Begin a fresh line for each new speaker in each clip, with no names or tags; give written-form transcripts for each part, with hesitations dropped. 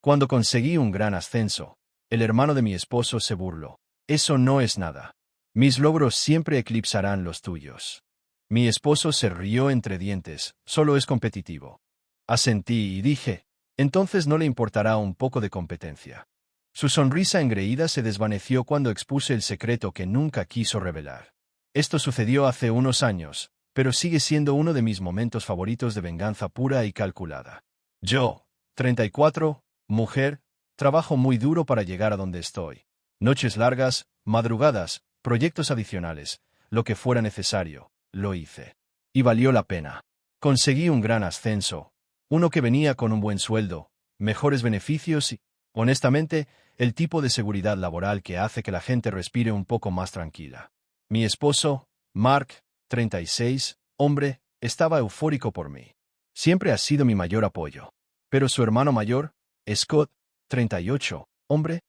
Cuando conseguí un gran ascenso, el hermano de mi esposo se burló. Eso no es nada. Mis logros siempre eclipsarán los tuyos. Mi esposo se rió entre dientes, solo es competitivo. Asentí y dije, entonces no le importará un poco de competencia. Su sonrisa engreída se desvaneció cuando expuse el secreto que nunca quiso revelar. Esto sucedió hace unos años, pero sigue siendo uno de mis momentos favoritos de venganza pura y calculada. Yo, 34, mujer, trabajo muy duro para llegar a donde estoy. Noches largas, madrugadas, proyectos adicionales, lo que fuera necesario, lo hice. Y valió la pena. Conseguí un gran ascenso, uno que venía con un buen sueldo, mejores beneficios y, honestamente, el tipo de seguridad laboral que hace que la gente respire un poco más tranquila. Mi esposo, Mark, 36, hombre, estaba eufórico por mí. Siempre ha sido mi mayor apoyo. Pero su hermano mayor, Scott, 38, hombre,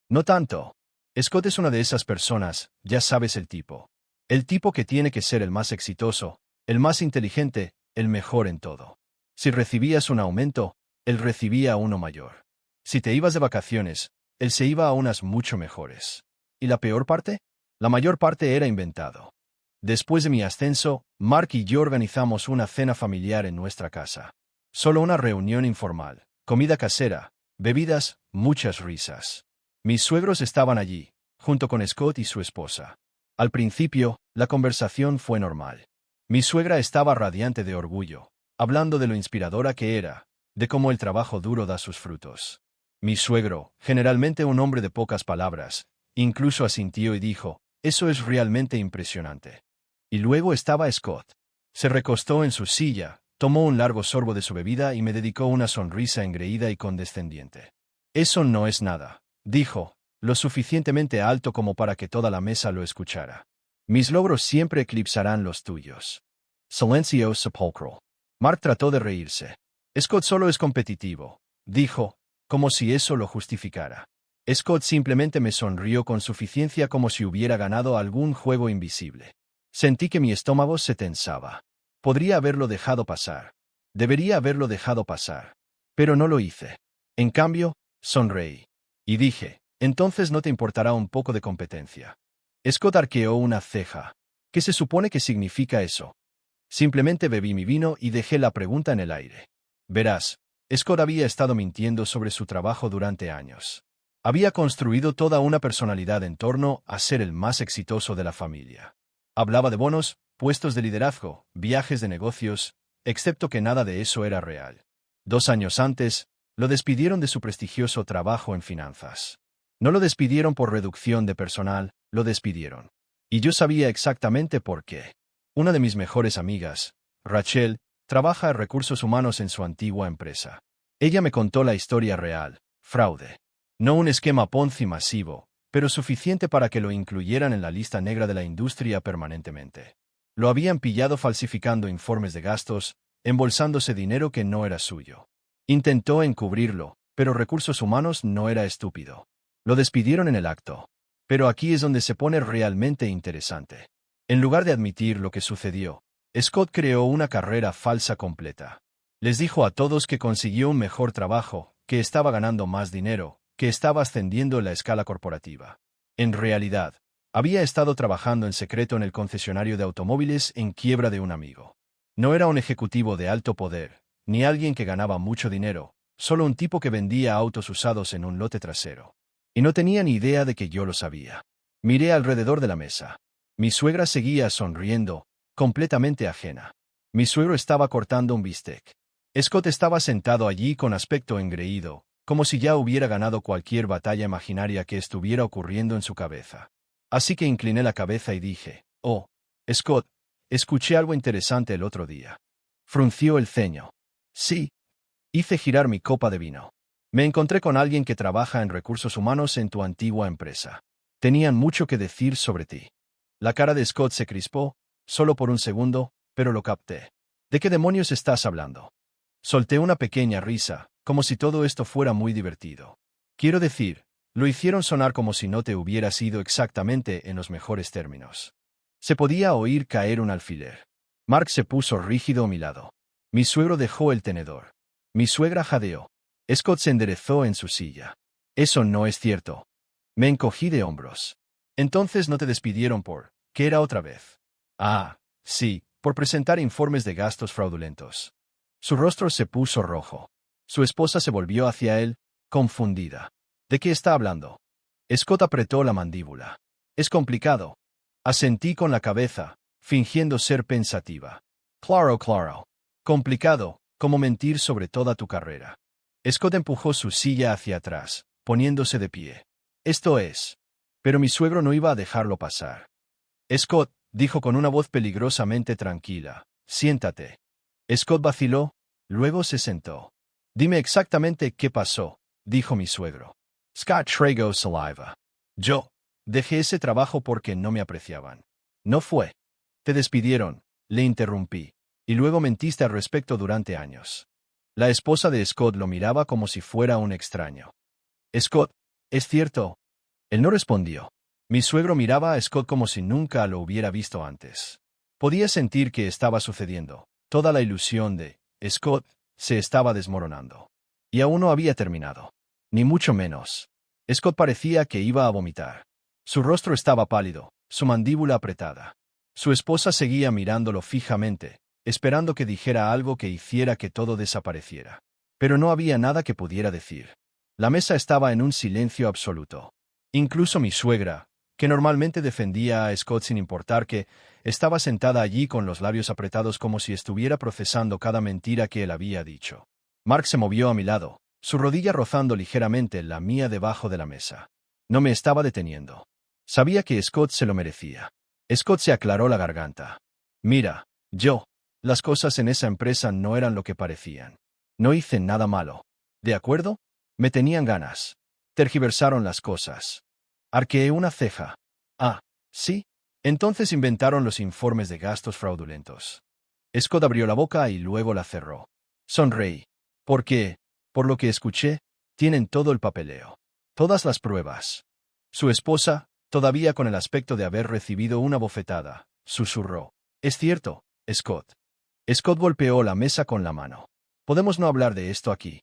no tanto. Scott es una de esas personas, ya sabes el tipo. El tipo que tiene que ser el más exitoso, el más inteligente, el mejor en todo. Si recibías un aumento, él recibía uno mayor. Si te ibas de vacaciones, él se iba a unas mucho mejores. ¿Y la peor parte? La mayor parte era inventado. Después de mi ascenso, Mark y yo organizamos una cena familiar en nuestra casa. Solo una reunión informal, comida casera, bebidas, muchas risas. Mis suegros estaban allí, junto con Scott y su esposa. Al principio, la conversación fue normal. Mi suegra estaba radiante de orgullo, hablando de lo inspiradora que era, de cómo el trabajo duro da sus frutos. Mi suegro, generalmente un hombre de pocas palabras, incluso asintió y dijo, eso es realmente impresionante. Y luego estaba Scott. Se recostó en su silla, tomó un largo sorbo de su bebida y me dedicó una sonrisa engreída y condescendiente. Eso no es nada, dijo, lo suficientemente alto como para que toda la mesa lo escuchara. Mis logros siempre eclipsarán los tuyos. Silencio sepulcral. Mark trató de reírse. Scott solo es competitivo, dijo, como si eso lo justificara. Scott simplemente me sonrió con suficiencia como si hubiera ganado algún juego invisible. Sentí que mi estómago se tensaba. Podría haberlo dejado pasar. Debería haberlo dejado pasar. Pero no lo hice. En cambio, sonreí. Y dije, entonces no te importará un poco de competencia. Scott arqueó una ceja. ¿Qué se supone que significa eso? Simplemente bebí mi vino y dejé la pregunta en el aire. Verás, Scott había estado mintiendo sobre su trabajo durante años. Había construido toda una personalidad en torno a ser el más exitoso de la familia. Hablaba de bonos, puestos de liderazgo, viajes de negocios, excepto que nada de eso era real. 2 años antes, lo despidieron de su prestigioso trabajo en finanzas. No lo despidieron por reducción de personal, lo despidieron. Y yo sabía exactamente por qué. Una de mis mejores amigas, Rachel, trabaja en recursos humanos en su antigua empresa. Ella me contó la historia real, fraude. No un esquema Ponzi masivo, pero suficiente para que lo incluyeran en la lista negra de la industria permanentemente. Lo habían pillado falsificando informes de gastos, embolsándose dinero que no era suyo. Intentó encubrirlo, pero recursos humanos no era estúpido. Lo despidieron en el acto. Pero aquí es donde se pone realmente interesante. En lugar de admitir lo que sucedió, Scott creó una carrera falsa completa. Les dijo a todos que consiguió un mejor trabajo, que estaba ganando más dinero, que estaba ascendiendo en la escala corporativa. En realidad, había estado trabajando en secreto en el concesionario de automóviles en quiebra de un amigo. No era un ejecutivo de alto poder, ni alguien que ganaba mucho dinero, solo un tipo que vendía autos usados en un lote trasero. Y no tenía ni idea de que yo lo sabía. Miré alrededor de la mesa. Mi suegra seguía sonriendo, completamente ajena. Mi suegro estaba cortando un bistec. Scott estaba sentado allí con aspecto engreído, como si ya hubiera ganado cualquier batalla imaginaria que estuviera ocurriendo en su cabeza. Así que incliné la cabeza y dije, «Oh, Scott, escuché algo interesante el otro día». Frunció el ceño. «Sí». Hice girar mi copa de vino. «Me encontré con alguien que trabaja en recursos humanos en tu antigua empresa. Tenían mucho que decir sobre ti». La cara de Scott se crispó, solo por un segundo, pero lo capté. «¿De qué demonios estás hablando?» Solté una pequeña risa, como si todo esto fuera muy divertido. Quiero decir, lo hicieron sonar como si no te hubieras ido exactamente en los mejores términos. Se podía oír caer un alfiler. Mark se puso rígido a mi lado. Mi suegro dejó el tenedor. Mi suegra jadeó. Scott se enderezó en su silla. Eso no es cierto. Me encogí de hombros. Entonces no te despidieron por... ¿Qué era otra vez? Ah, sí, por presentar informes de gastos fraudulentos. Su rostro se puso rojo. Su esposa se volvió hacia él, confundida. ¿De qué está hablando? Scott apretó la mandíbula. Es complicado. Asentí con la cabeza, fingiendo ser pensativa. Claro, claro. Complicado, como mentir sobre toda tu carrera. Scott empujó su silla hacia atrás, poniéndose de pie. Esto es. Pero mi suegro no iba a dejarlo pasar. Scott, dijo con una voz peligrosamente tranquila, siéntate. Scott vaciló, luego se sentó. Dime exactamente qué pasó, dijo mi suegro. Scott tragó saliva. Yo dejé ese trabajo porque no me apreciaban. No fue. Te despidieron, le interrumpí, y luego mentiste al respecto durante años. La esposa de Scott lo miraba como si fuera un extraño. Scott, ¿es cierto? Él no respondió. Mi suegro miraba a Scott como si nunca lo hubiera visto antes. Podía sentir que estaba sucediendo. Toda la ilusión de Scott se estaba desmoronando. Y aún no había terminado. Ni mucho menos. Scott parecía que iba a vomitar. Su rostro estaba pálido, su mandíbula apretada. Su esposa seguía mirándolo fijamente, esperando que dijera algo que hiciera que todo desapareciera. Pero no había nada que pudiera decir. La mesa estaba en un silencio absoluto. Incluso mi suegra, que normalmente defendía a Scott sin importar que, estaba sentada allí con los labios apretados como si estuviera procesando cada mentira que él había dicho. Mark se movió a mi lado, su rodilla rozando ligeramente la mía debajo de la mesa. No me estaba deteniendo. Sabía que Scott se lo merecía. Scott se aclaró la garganta. Mira, las cosas en esa empresa no eran lo que parecían. No hice nada malo. ¿De acuerdo? Me tenían ganas. Tergiversaron las cosas. Arqueé una ceja. Ah, ¿sí? Entonces inventaron los informes de gastos fraudulentos. Scott abrió la boca y luego la cerró. Sonreí. Porque, por lo que escuché, tienen todo el papeleo. Todas las pruebas. Su esposa, todavía con el aspecto de haber recibido una bofetada, susurró. Es cierto, Scott. Scott golpeó la mesa con la mano. Podemos no hablar de esto aquí.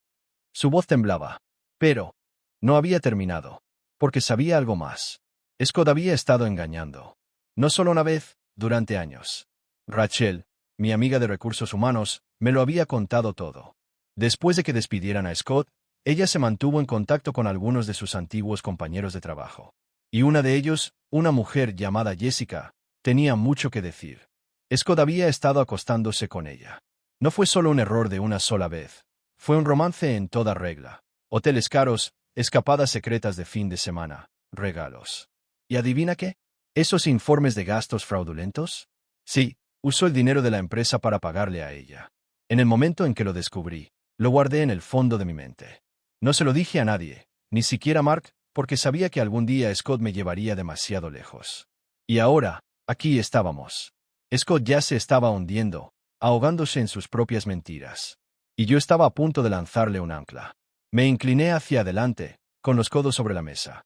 Su voz temblaba. Pero, no había terminado. Porque sabía algo más. Scott había estado engañando. No solo una vez, durante años. Rachel, mi amiga de recursos humanos, me lo había contado todo. Después de que despidieran a Scott, ella se mantuvo en contacto con algunos de sus antiguos compañeros de trabajo. Y una de ellos, una mujer llamada Jessica, tenía mucho que decir. Scott había estado acostándose con ella. No fue solo un error de una sola vez. Fue un romance en toda regla. Hoteles caros, escapadas secretas de fin de semana, regalos. ¿Y adivina qué? ¿Esos informes de gastos fraudulentos? Sí, usó el dinero de la empresa para pagarle a ella. En el momento en que lo descubrí, lo guardé en el fondo de mi mente. No se lo dije a nadie, ni siquiera a Mark, porque sabía que algún día Scott me llevaría demasiado lejos. Y ahora, aquí estábamos. Scott ya se estaba hundiendo, ahogándose en sus propias mentiras. Y yo estaba a punto de lanzarle un ancla. Me incliné hacia adelante, con los codos sobre la mesa.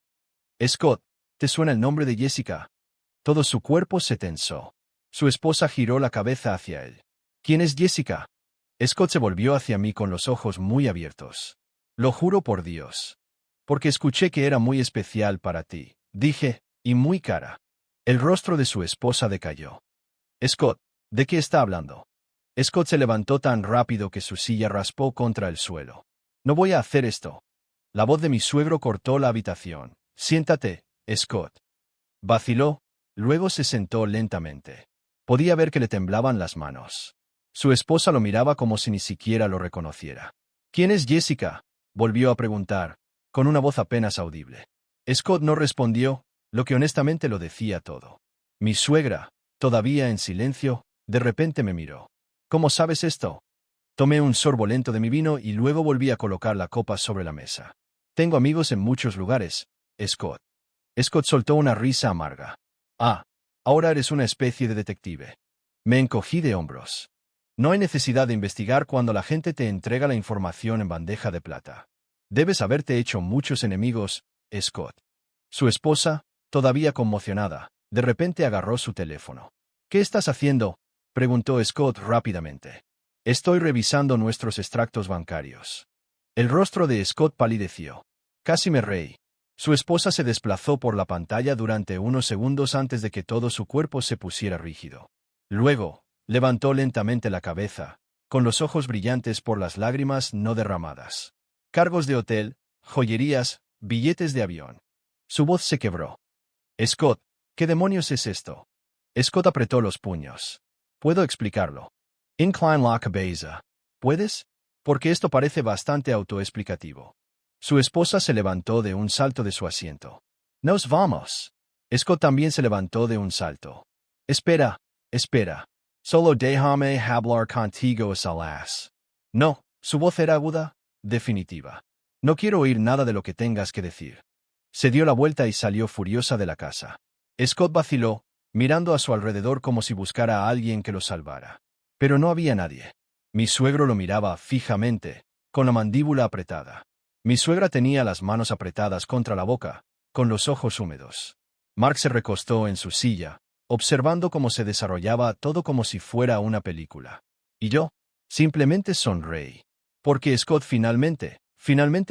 Scott, ¿te suena el nombre de Jessica? Todo su cuerpo se tensó. Su esposa giró la cabeza hacia él. ¿Quién es Jessica? Scott se volvió hacia mí con los ojos muy abiertos. Lo juro por Dios. Porque escuché que era muy especial para ti, dije, y muy cara. El rostro de su esposa decayó. Scott, ¿de qué está hablando? Scott se levantó tan rápido que su silla raspó contra el suelo. No voy a hacer esto. La voz de mi suegro cortó la habitación. Siéntate, Scott. Vaciló, luego se sentó lentamente. Podía ver que le temblaban las manos. Su esposa lo miraba como si ni siquiera lo reconociera. ¿Quién es Jessica? Volvió a preguntar, con una voz apenas audible. Scott no respondió, lo que honestamente lo decía todo. Mi suegra, todavía en silencio, de repente me miró. ¿Cómo sabes esto? Tomé un sorbo lento de mi vino y luego volví a colocar la copa sobre la mesa. Tengo amigos en muchos lugares, Scott. Scott soltó una risa amarga. Ah, ahora eres una especie de detective. Me encogí de hombros. No hay necesidad de investigar cuando la gente te entrega la información en bandeja de plata. Debes haberte hecho muchos enemigos, Scott. Su esposa, todavía conmocionada, de repente agarró su teléfono. ¿Qué estás haciendo? Preguntó Scott rápidamente. Estoy revisando nuestros extractos bancarios. El rostro de Scott palideció. Casi me reí. Su esposa se desplazó por la pantalla durante unos segundos antes de que todo su cuerpo se pusiera rígido. Luego, levantó lentamente la cabeza, con los ojos brillantes por las lágrimas no derramadas. Cargos de hotel, joyerías, billetes de avión. Su voz se quebró. Scott, ¿qué demonios es esto? Scott apretó los puños. Puedo explicarlo. Incline la cabeza. ¿Puedes? Porque esto parece bastante autoexplicativo. Su esposa se levantó de un salto de su asiento. Nos vamos. Scott también se levantó de un salto. Espera, espera. Solo déjame hablar contigo a solas. No, su voz era aguda, definitiva. No quiero oír nada de lo que tengas que decir. Se dio la vuelta y salió furiosa de la casa. Scott vaciló, mirando a su alrededor como si buscara a alguien que lo salvara. Pero no había nadie. Mi suegro lo miraba fijamente, con la mandíbula apretada. Mi suegra tenía las manos apretadas contra la boca, con los ojos húmedos. Mark se recostó en su silla, observando cómo se desarrollaba todo como si fuera una película. Y yo, simplemente sonreí. Porque Scott finalmente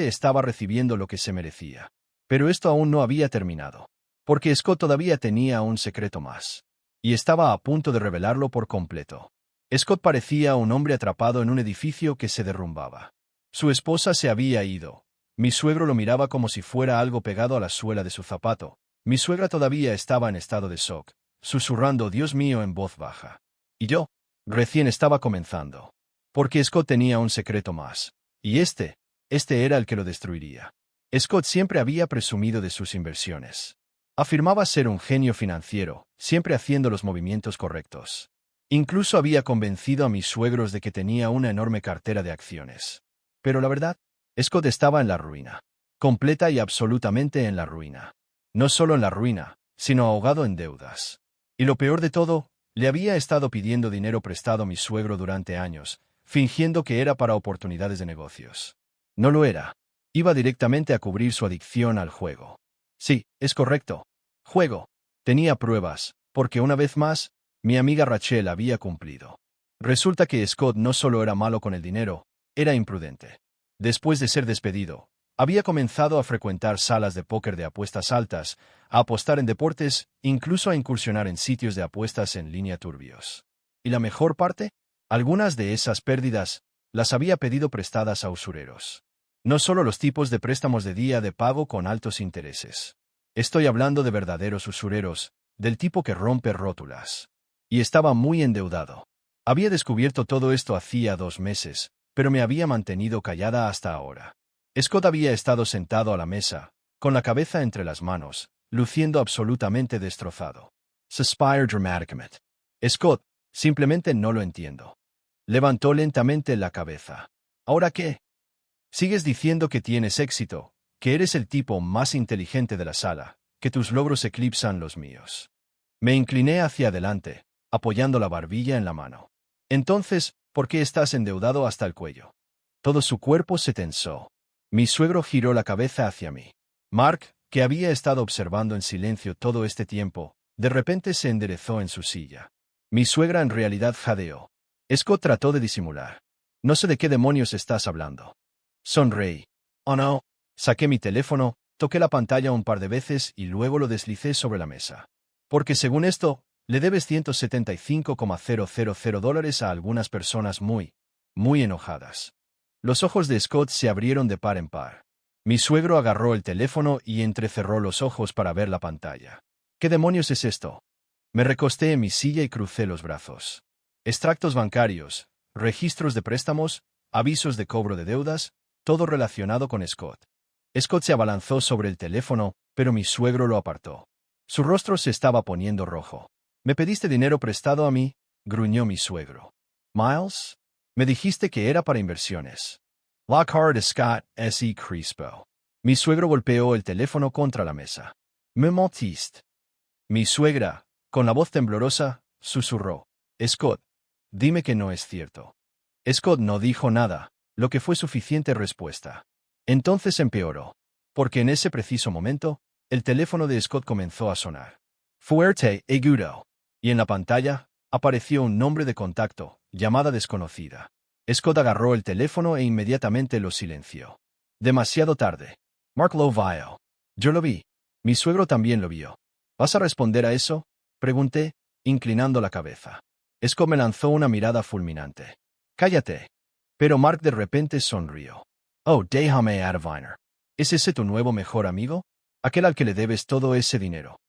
estaba recibiendo lo que se merecía. Pero esto aún no había terminado. Porque Scott todavía tenía un secreto más. Y estaba a punto de revelarlo por completo. Scott parecía un hombre atrapado en un edificio que se derrumbaba. Su esposa se había ido. Mi suegro lo miraba como si fuera algo pegado a la suela de su zapato. Mi suegra todavía estaba en estado de shock, susurrando Dios mío en voz baja. Y yo, recién estaba comenzando. Porque Scott tenía un secreto más. Y este era el que lo destruiría. Scott siempre había presumido de sus inversiones. Afirmaba ser un genio financiero, siempre haciendo los movimientos correctos. Incluso había convencido a mis suegros de que tenía una enorme cartera de acciones. Pero la verdad, Scott estaba en la ruina. Completa y absolutamente en la ruina. No solo en la ruina, sino ahogado en deudas. Y lo peor de todo, le había estado pidiendo dinero prestado a mi suegro durante años, fingiendo que era para oportunidades de negocios. No lo era. Iba directamente a cubrir su adicción al juego. Sí, es correcto. Juego. Tenía pruebas, porque una vez más, mi amiga Rachel había cumplido. Resulta que Scott no solo era malo con el dinero, era imprudente. Después de ser despedido, había comenzado a frecuentar salas de póker de apuestas altas, a apostar en deportes, incluso a incursionar en sitios de apuestas en línea turbios. ¿Y la mejor parte? Algunas de esas pérdidas las había pedido prestadas a usureros. No solo los tipos de préstamos de día de pago con altos intereses. Estoy hablando de verdaderos usureros, del tipo que rompe rótulas. Y estaba muy endeudado. Había descubierto todo esto hacía 2 meses, pero me había mantenido callada hasta ahora. Scott había estado sentado a la mesa, con la cabeza entre las manos, luciendo absolutamente destrozado. Suspire dramaticamente. Scott, simplemente no lo entiendo. Levantó lentamente la cabeza. ¿Ahora qué? Sigues diciendo que tienes éxito, que eres el tipo más inteligente de la sala, que tus logros eclipsan los míos. Me incliné hacia adelante, apoyando la barbilla en la mano. Entonces, ¿por qué estás endeudado hasta el cuello? Todo su cuerpo se tensó. Mi suegro giró la cabeza hacia mí. Mark, que había estado observando en silencio todo este tiempo, de repente se enderezó en su silla. Mi suegra en realidad jadeó. Scott trató de disimular. No sé de qué demonios estás hablando. Sonreí. Oh no. Saqué mi teléfono, toqué la pantalla un par de veces y luego lo deslicé sobre la mesa. Porque según esto, le debes $175,000 a algunas personas muy enojadas. Los ojos de Scott se abrieron de par en par. Mi suegro agarró el teléfono y entrecerró los ojos para ver la pantalla. ¿Qué demonios es esto? Me recosté en mi silla y crucé los brazos. Extractos bancarios, registros de préstamos, avisos de cobro de deudas, todo relacionado con Scott. Scott se abalanzó sobre el teléfono, pero mi suegro lo apartó. Su rostro se estaba poniendo rojo. «¿Me pediste dinero prestado a mí?», gruñó mi suegro. «Miles, me dijiste que era para inversiones». La cara de Scott S. Crispo. Mi suegro golpeó el teléfono contra la mesa. «Me mentiste». Mi suegra, con la voz temblorosa, susurró. «Scott, dime que no es cierto». Scott no dijo nada, lo que fue suficiente respuesta. Entonces empeoró. Porque en ese preciso momento, el teléfono de Scott comenzó a sonar. Fuerte, agudo. Y en la pantalla, apareció un nombre de contacto, llamada desconocida. Scott agarró el teléfono e inmediatamente lo silenció. Demasiado tarde. Mark lo vio. Yo lo vi. Mi suegro también lo vio. ¿Vas a responder a eso?, pregunté, inclinando la cabeza. Scott me lanzó una mirada fulminante. Cállate. Pero Mark de repente sonrió. Oh, déjame adivinar. ¿Es ese tu nuevo mejor amigo? Aquel al que le debes todo ese dinero.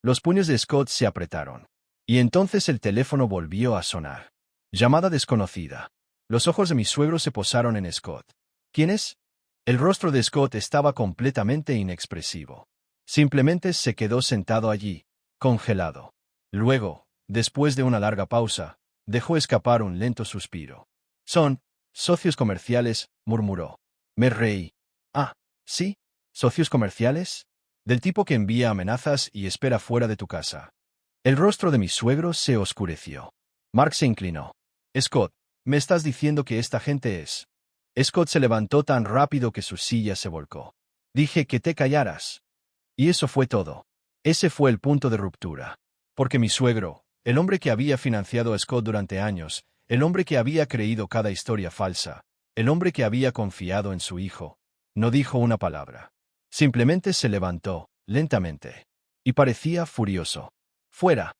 Los puños de Scott se apretaron. Y entonces el teléfono volvió a sonar. Llamada desconocida. Los ojos de mi suegro se posaron en Scott. ¿Quién es? El rostro de Scott estaba completamente inexpresivo. Simplemente se quedó sentado allí, congelado. Luego, después de una larga pausa, dejó escapar un lento suspiro. Son socios comerciales, murmuró. Me reí. Ah, ¿sí? ¿Socios comerciales? Del tipo que envía amenazas y espera fuera de tu casa. El rostro de mi suegro se oscureció. Mark se inclinó. Scott, ¿me estás diciendo que esta gente es? Scott se levantó tan rápido que su silla se volcó. Dije que te callaras. Y eso fue todo. Ese fue el punto de ruptura. Porque mi suegro, el hombre que había financiado a Scott durante años, el hombre que había creído cada historia falsa, el hombre que había confiado en su hijo, no dijo una palabra. Simplemente se levantó, lentamente. Y parecía furioso. ¡Fuera!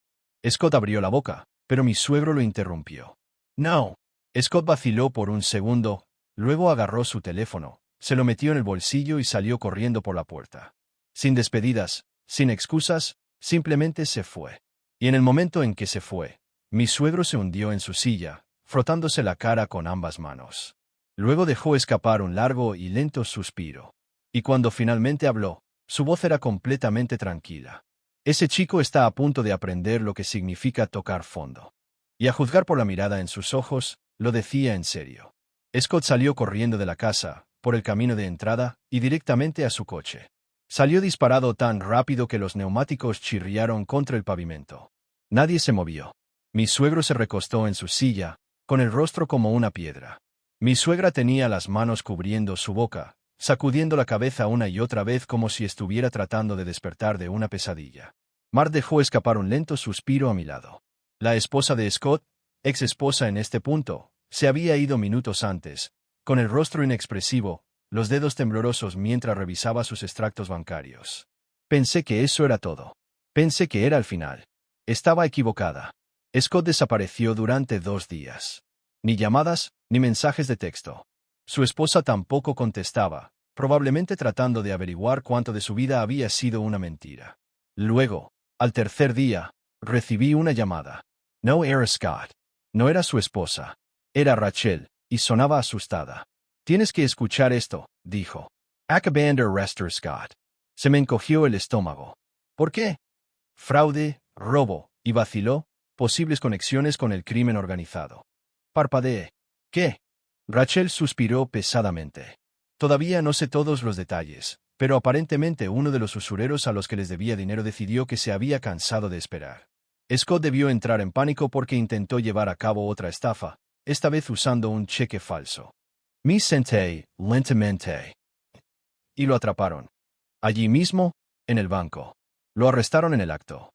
Scott abrió la boca, pero mi suegro lo interrumpió. No. Scott vaciló por un segundo, luego agarró su teléfono, se lo metió en el bolsillo y salió corriendo por la puerta. Sin despedidas, sin excusas, simplemente se fue. Y en el momento en que se fue, mi suegro se hundió en su silla, frotándose la cara con ambas manos. Luego dejó escapar un largo y lento suspiro. Y cuando finalmente habló, su voz era completamente tranquila. Ese chico está a punto de aprender lo que significa tocar fondo. Y a juzgar por la mirada en sus ojos, lo decía en serio. Scott salió corriendo de la casa, por el camino de entrada, y directamente a su coche. Salió disparado tan rápido que los neumáticos chirriaron contra el pavimento. Nadie se movió. Mi suegro se recostó en su silla, con el rostro como una piedra. Mi suegra tenía las manos cubriendo su boca, sacudiendo la cabeza una y otra vez como si estuviera tratando de despertar de una pesadilla. Mark dejó escapar un lento suspiro a mi lado. La esposa de Scott, ex esposa en este punto, se había ido minutos antes, con el rostro inexpresivo, los dedos temblorosos mientras revisaba sus extractos bancarios. Pensé que eso era todo. Pensé que era el final. Estaba equivocada. Scott desapareció durante 2 días. Ni llamadas, ni mensajes de texto. Su esposa tampoco contestaba, probablemente tratando de averiguar cuánto de su vida había sido una mentira. Luego, al tercer día, recibí una llamada. No era Scott. No era su esposa. Era Rachel, y sonaba asustada. Tienes que escuchar esto, dijo. Acaban de arrestar a Scott. Se me encogió el estómago. ¿Por qué? Fraude, robo, y vaciló, posibles conexiones con el crimen organizado. Parpadeé. ¿Qué? Rachel suspiró pesadamente. Todavía no sé todos los detalles, pero aparentemente uno de los usureros a los que les debía dinero decidió que se había cansado de esperar. Scott debió entrar en pánico porque intentó llevar a cabo otra estafa, esta vez usando un cheque falso. Me senté, lentamente. Y lo atraparon. Allí mismo, en el banco. Lo arrestaron en el acto.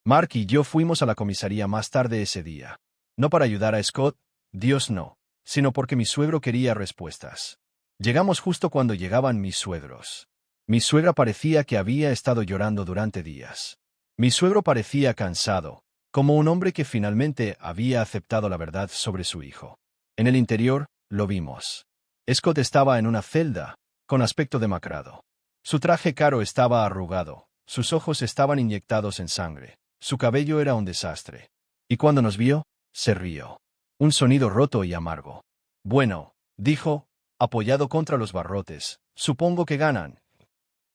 Mark y yo fuimos a la comisaría más tarde ese día. No para ayudar a Scott, Dios no, sino porque mi suegro quería respuestas. Llegamos justo cuando llegaban mis suegros. Mi suegra parecía que había estado llorando durante días. Mi suegro parecía cansado, como un hombre que finalmente había aceptado la verdad sobre su hijo. En el interior, lo vimos. Scott estaba en una celda, con aspecto demacrado. Su traje caro estaba arrugado, sus ojos estaban inyectados en sangre, su cabello era un desastre. Y cuando nos vio, se rió. Un sonido roto y amargo. Bueno, dijo, apoyado contra los barrotes, supongo que ganan.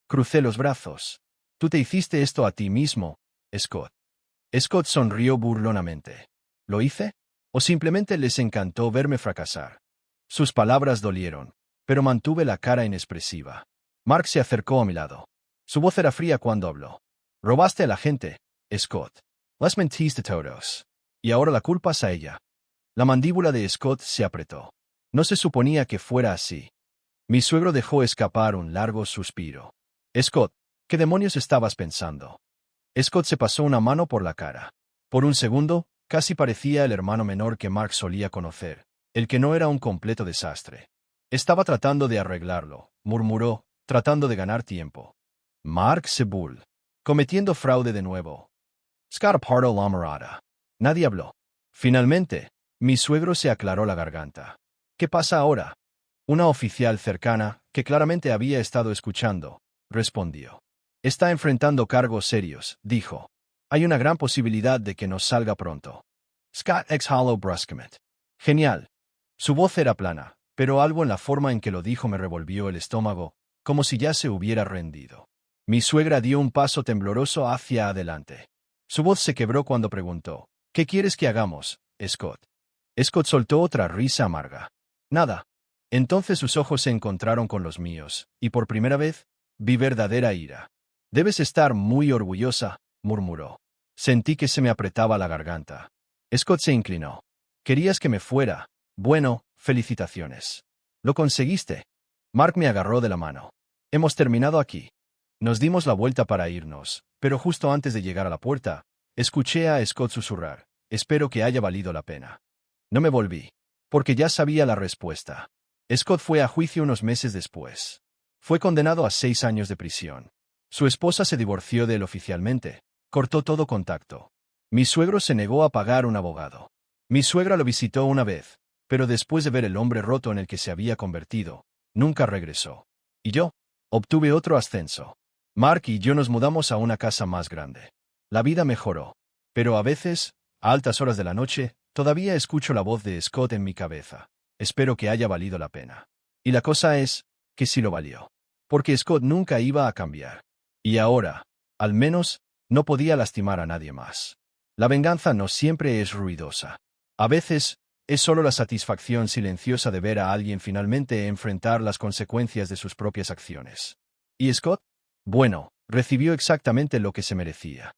Crucé los brazos. Tú te hiciste esto a ti mismo, Scott. Scott sonrió burlonamente. ¿Lo hice? ¿O simplemente les encantó verme fracasar? Sus palabras dolieron, pero mantuve la cara inexpresiva. Mark se acercó a mi lado. Su voz era fría cuando habló. Robaste a la gente, Scott. Las mentiste todos. Y ahora la culpas a ella. La mandíbula de Scott se apretó. No se suponía que fuera así. Mi suegro dejó escapar un largo suspiro. Scott, ¿qué demonios estabas pensando? Scott se pasó una mano por la cara. Por un segundo, casi parecía el hermano menor que Mark solía conocer, el que no era un completo desastre. Estaba tratando de arreglarlo, murmuró, tratando de ganar tiempo. Mark Sebull. Cometiendo fraude de nuevo. Scott Pardo Lamarada. Nadie habló. Finalmente, mi suegro se aclaró la garganta. ¿Qué pasa ahora? Una oficial cercana, que claramente había estado escuchando, respondió. Está enfrentando cargos serios, dijo. Hay una gran posibilidad de que nos salga pronto. Scott exhaló bruscamente. Genial. Su voz era plana, pero algo en la forma en que lo dijo me revolvió el estómago, como si ya se hubiera rendido. Mi suegra dio un paso tembloroso hacia adelante. Su voz se quebró cuando preguntó, ¿qué quieres que hagamos, Scott? Scott soltó otra risa amarga. Nada. Entonces sus ojos se encontraron con los míos, y por primera vez, vi verdadera ira. Debes estar muy orgullosa, murmuró. Sentí que se me apretaba la garganta. Scott se inclinó. Querías que me fuera. Bueno, felicitaciones. Lo conseguiste. Mark me agarró de la mano. Hemos terminado aquí. Nos dimos la vuelta para irnos, pero justo antes de llegar a la puerta, escuché a Scott susurrar. Espero que haya valido la pena. No me volví, porque ya sabía la respuesta. Scott fue a juicio unos meses después. Fue condenado a 6 años de prisión. Su esposa se divorció de él oficialmente. Cortó todo contacto. Mi suegro se negó a pagar un abogado. Mi suegra lo visitó una vez, pero después de ver el hombre roto en el que se había convertido, nunca regresó. Y yo, obtuve otro ascenso. Mark y yo nos mudamos a una casa más grande. La vida mejoró. Pero a veces, a altas horas de la noche, todavía escucho la voz de Scott en mi cabeza. Espero que haya valido la pena. Y la cosa es, que sí lo valió. Porque Scott nunca iba a cambiar. Y ahora, al menos, no podía lastimar a nadie más. La venganza no siempre es ruidosa. A veces, es solo la satisfacción silenciosa de ver a alguien finalmente enfrentar las consecuencias de sus propias acciones. ¿Y Scott? Bueno, recibió exactamente lo que se merecía.